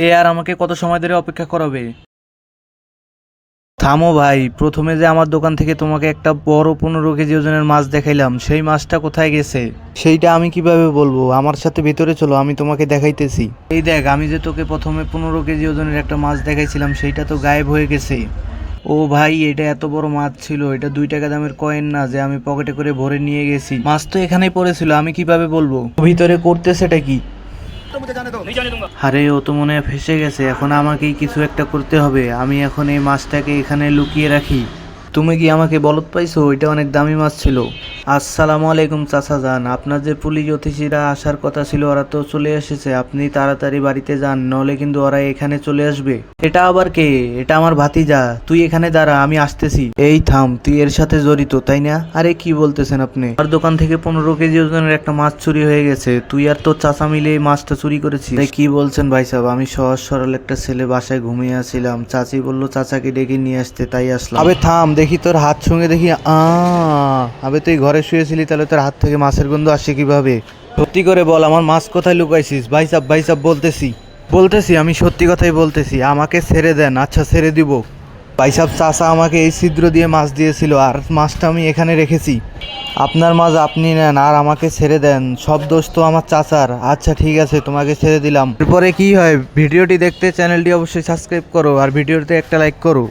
এ আর আমাকে কত সময় ধরে অপেক্ষা করাবে? থামো ভাই, প্রথমে যে আমার দোকান থেকে তোমাকে একটা বড় 15 কেজি ওজনের মাছ দেখাইলাম, সেই মাছটা কোথায় গেছে? সেইটা আমি কিভাবে বলবো? আমার সাথে ভিতরে চলো, আমি তোমাকে দেখাইতেছি। এই দেখ, আমি যে তোকে প্রথমে 15 কেজি ওজনের একটা মাছ দেখাইছিলাম, সেইটা তো গায়েব হয়ে গেছে। ও ভাই, এটা এত বড় মাছ ছিল? এটা 2 টাকা দামের কয়েন না যে আমি পকেটে করে ভরে নিয়ে গেছি। মাছ তো এখানেই পড়েছিল, আমি কিভাবে বলবো? ভিতরে করতেছেটা কি? আরে, ও তো মনে হয় ফেসে গেছে। এখন আমাকেই কিছু একটা করতে হবে। আমি এখন এই মাছটাকে এখানে লুকিয়ে রাখি। তুমি কি আমাকে বলদ পাইছো? এটা অনেক দামি মাছ ছিল। আসসালামু আলাইকুম চাচা যান, আপনার যে পুলিশ অতিথিরা আসার কথা ছিল ওরা তো চলে এসেছে। আপনি তাড়াতাড়ি বাড়িতে যান, নলে কিন্তু ওরা এখানে চলে আসবে। এটা আবার কে? এটা আমার ভাতিজা। তুই এখানে দাঁড়া, আমি আসতেছি। এই থাম, তুই এর সাথে জড়িত তাই না? আরে কি বলতেছেন আপনি? আর দোকান থেকে 15 কেজি ওজনের একটা মাছ চুরি হয়ে গেছে। তুই আর তোর চাচা মিলে এই মাছটা চুরি করেছিস? তাই কি বলছেন ভাই সাহেব? আমি সহজ সরল একটা ছেলে, বাসায় ঘুমিয়ে আছিলাম। চাচি বললো চাচাকে ডেকে নিয়ে আসতে, তাই আসলাম। আবে থাম, দেখি তোর হাত সঙ্গে দেখি। আবে তুই ঘরে শুয়েছিলি, তাহলে তোর হাত থেকে মাছের গন্ধ আসে কিভাবে? সত্যি করে বল, আমার মাছ কোথায় লুকাইছিস? ভাই সাহেব বলতেছি বলতেছি আমি সত্যি কথাই বলতেছি। আমাকে ছেড়ে দেন। আচ্ছা, ছেড়ে দিব। ভাই সাহেব, চাচা আমাকে এই ছিদ্র দিয়ে মাছ দিয়েছিল, আর মাছটা আমি এখানে রেখেছি। আপনার মাছ আপনি নেন আর আমাকে ছেড়ে দেন। সব দোষ তো আমার চাচার। আচ্ছা ঠিক আছে, তোমাকে ছেড়ে দিলাম। এরপরে কি হয় ভিডিওটি দেখতে চ্যানেলটি অবশ্যই সাবস্ক্রাইব করো আর ভিডিওতে একটা লাইক করো।